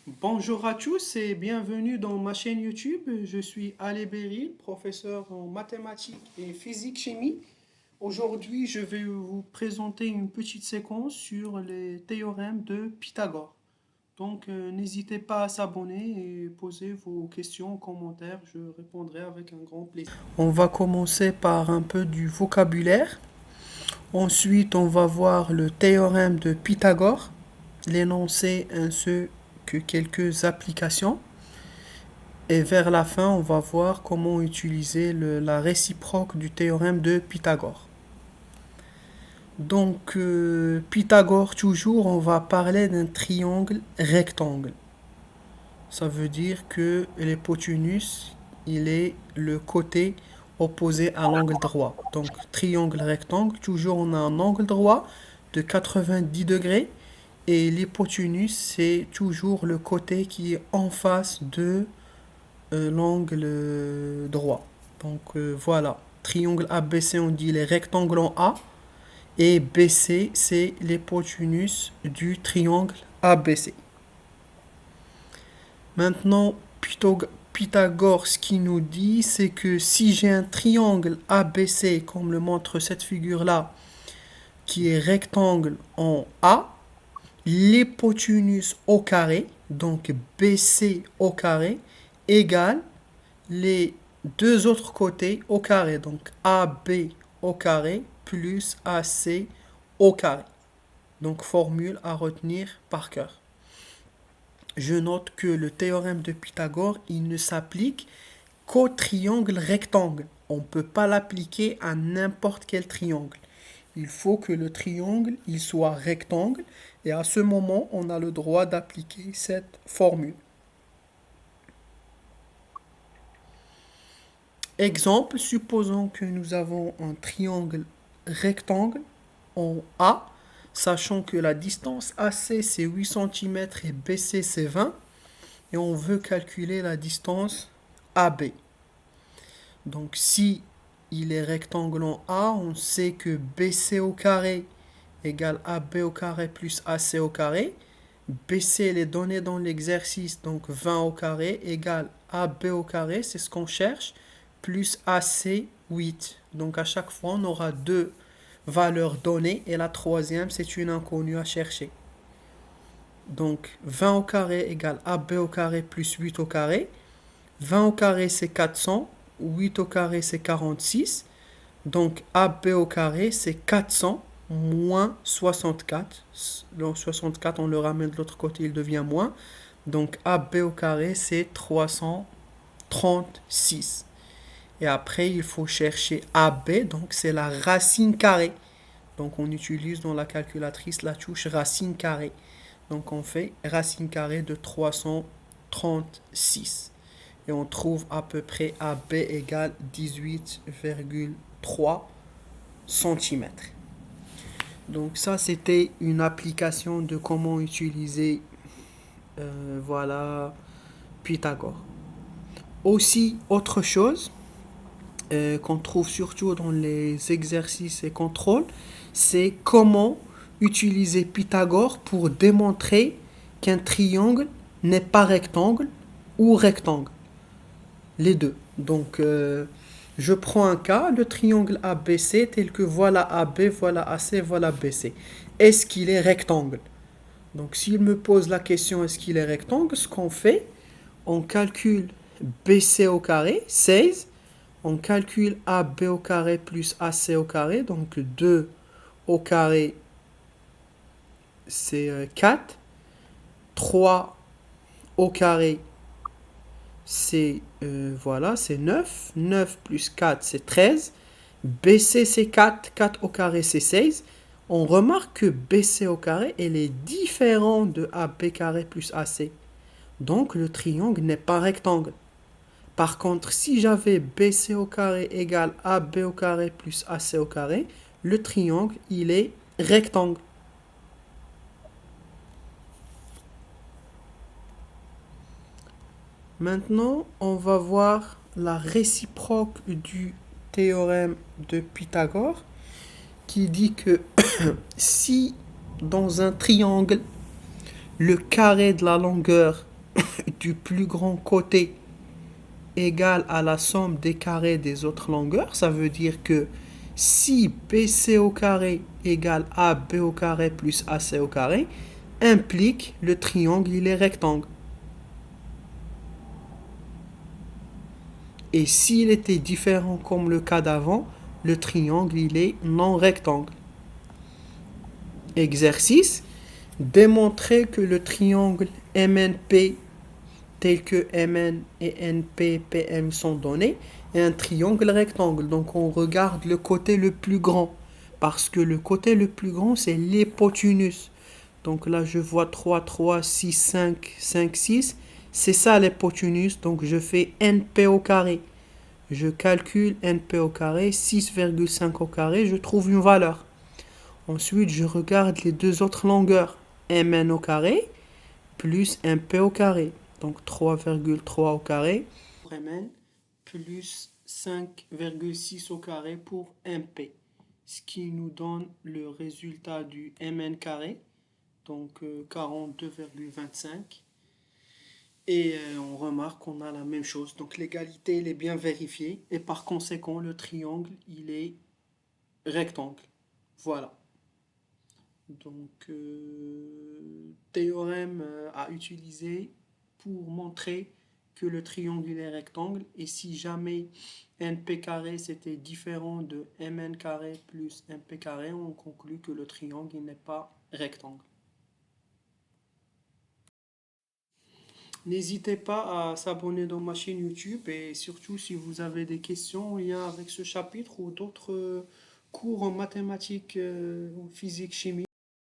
Bonjour à tous et bienvenue dans ma chaîne YouTube. Je suis Ali Beril, professeur en mathématiques et physique-chimie. Aujourd'hui, je vais vous présenter une petite séquence sur les théorèmes de Pythagore. N'hésitez pas à s'abonner et poser vos questions en commentaire. Je répondrai avec un grand plaisir. On va commencer par un peu du vocabulaire. Ensuite, on va voir le théorème de Pythagore, l'énoncé ainsi que quelques applications. Et vers la fin, on va voir comment utiliser la réciproque du théorème de Pythagore. Pythagore, toujours, on va parler d'un triangle rectangle. Ça veut dire que l'hypoténuse, il est le côté opposé à l'angle droit. Donc, triangle rectangle, toujours on a un angle droit de 90 degrés. Et l'hypoténuse, c'est toujours le côté qui est en face de l'angle droit. Voilà. Triangle ABC, on dit les rectangles en A. Et BC, c'est l'hypoténuse du triangle ABC. Maintenant, Pythagore, ce qu'il nous dit, c'est que si j'ai un triangle ABC, comme le montre cette figure-là, qui est rectangle en A, l'hypoténuse au carré, donc BC au carré, égale les deux autres côtés au carré, donc AB au carré plus AC au carré. Donc formule à retenir par cœur. Je note que le théorème de Pythagore, il ne s'applique qu'au triangle rectangle. On ne peut pas l'appliquer à n'importe quel triangle. Il faut que le triangle il soit rectangle et à ce moment, on a le droit d'appliquer cette formule. Exemple, supposons que nous avons un triangle rectangle en A, sachant que la distance AC c'est 8 cm et BC c'est 20, et on veut calculer la distance AB. Donc si il est rectangle en A, on sait que BC au carré égale AB au carré plus AC au carré. BC est donné dans l'exercice, donc 20 au carré égale AB au carré, c'est ce qu'on cherche, plus AC 8. Donc à chaque fois, on aura deux valeurs données et la troisième, c'est une inconnue à chercher. Donc 20 au carré égale AB au carré plus 8 au carré. 20 au carré, c'est 400. 8 au carré, c'est 46. Donc AB au carré, c'est 400 moins 64. Le 64, on le ramène de l'autre côté, il devient moins. Donc AB au carré, c'est 336. Et après, il faut chercher AB, donc c'est la racine carrée. Donc on utilise dans la calculatrice la touche racine carrée. Donc on fait racine carrée de 336. Et on trouve à peu près AB égale 18,3 cm. Donc ça, c'était une application de comment utiliser Pythagore. Aussi, autre chose qu'on trouve surtout dans les exercices et contrôles, c'est comment utiliser Pythagore pour démontrer qu'un triangle n'est pas rectangle ou rectangle. Les deux. Je prends un cas, le triangle ABC, tel que voilà AB, voilà AC, voilà BC. Est-ce qu'il est rectangle? Donc, s'il me pose la question est-ce qu'il est rectangle, ce qu'on fait, on calcule BC au carré, 16. On calcule AB au carré plus AC au carré. Donc, 2 au carré, c'est 4. 3 au carré, c'est 9. 9 plus 4, c'est 13. BC, c'est 4. 4 au carré, c'est 16. On remarque que BC au carré, elle est différente de AB carré plus AC. Donc, le triangle n'est pas rectangle. Par contre, si j'avais BC au carré égale AB au carré plus AC au carré, le triangle, il est rectangle. Maintenant, on va voir la réciproque du théorème de Pythagore qui dit que si dans un triangle, le carré de la longueur du plus grand côté égale à la somme des carrés des autres longueurs, ça veut dire que si BC au carré égale AB au carré plus AC au carré, implique le triangle, il est rectangle. Et s'il était différent comme le cas d'avant, le triangle, il est non rectangle. Exercice. Démontrer que le triangle MNP tel que MN et NP, PM sont donnés est un triangle rectangle. Donc on regarde le côté le plus grand. Parce que le côté le plus grand, c'est l'hypoténuse. Donc là, je vois 3, 3, 6, 5, 5, 6. C'est ça l'hypoténuse. Donc je fais NP au carré. Je calcule NP au carré, 6,5 au carré, je trouve une valeur. Ensuite, je regarde les deux autres longueurs. MN au carré plus MP au carré. Donc 3,3 au carré pour MN plus 5,6 au carré pour MP. Ce qui nous donne le résultat du MN carré. Donc 42,25. Et on remarque qu'on a la même chose. Donc l'égalité, elle est bien vérifiée. Et par conséquent, le triangle, il est rectangle. Voilà. Donc, théorème à utiliser pour montrer que le triangle il est rectangle. Et si jamais NP carré c'était différent de MN carré plus MP carré, on conclut que le triangle il n'est pas rectangle. N'hésitez pas à s'abonner dans ma chaîne YouTube et surtout si vous avez des questions en lien avec ce chapitre ou d'autres cours en mathématiques, en physique, chimie.